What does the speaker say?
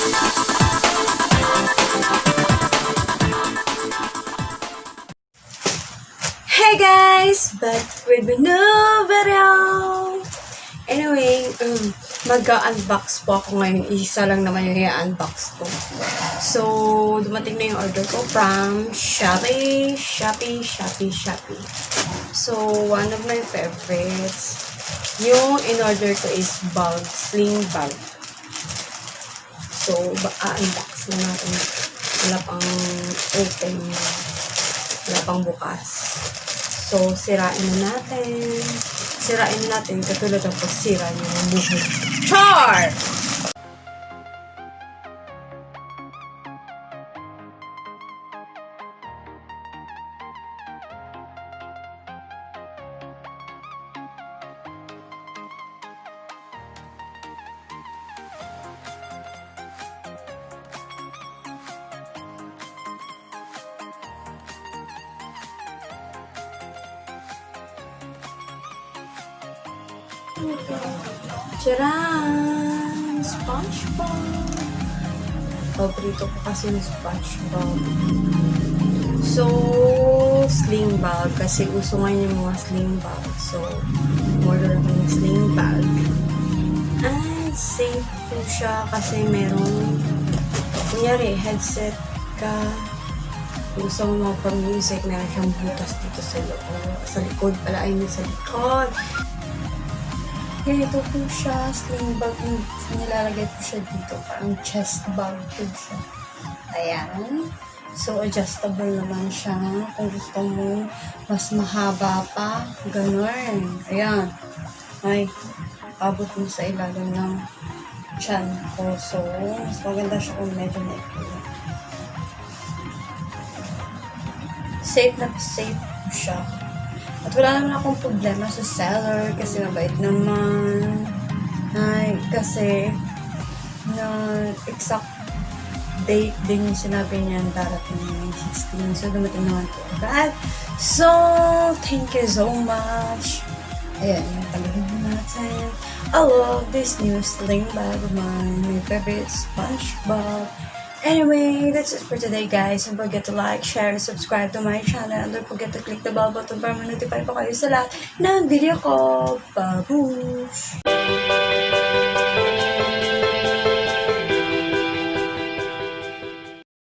Hey guys! Back with a new video! Anyway, mag-unbox po ako ngayon. Isa lang naman yung i-unbox ko. So, dumating na yung order ko from Shopee. So, one of my favorites. Yung in-order ko is bag, sling bag. So, unbox na natin. Wala pang open. Wala pang bukas. So, sirain na natin. Sirain na natin katulad ng pagsira yung buhay. Char! Tcharan! SpongeBob! Paborito ko kasi yung SpongeBob. So, sling bag. Kasi uso nga yung mga sling bag. So, order ako ng sling bag. And safe po siya kasi merong kunyari, headset ka. Gusto mo mag-music, meron siyang butas dito sa loob. Sa likod pala, ay sa likod. Ganito po siya, sling bag, nilalagay po siya dito, parang chest bag po siya. Ayan. So, adjustable naman siya. Kung gusto mo, mas mahaba pa, ganun. Ayan. Ay, abot mo sa ilalim ng tiyan ko. So, mas maganda siya kung medyo maikli. Safe na safe po siya. At wala naman akong problema sa seller kasi mabait naman. Ay, kasi na exact date din yung sinabi niya darating yung 16. So, dumating naman po agad. So, thank you so much. Ayan, yung talagang natin. I love this new sling bag of mine. My favorite SpongeBob. Anyway, that's it for today, guys. Don't forget to like, share, and subscribe to my channel. And don't forget to click the bell button para ma-notify pa kayo sa lahat ng video ko. Babush!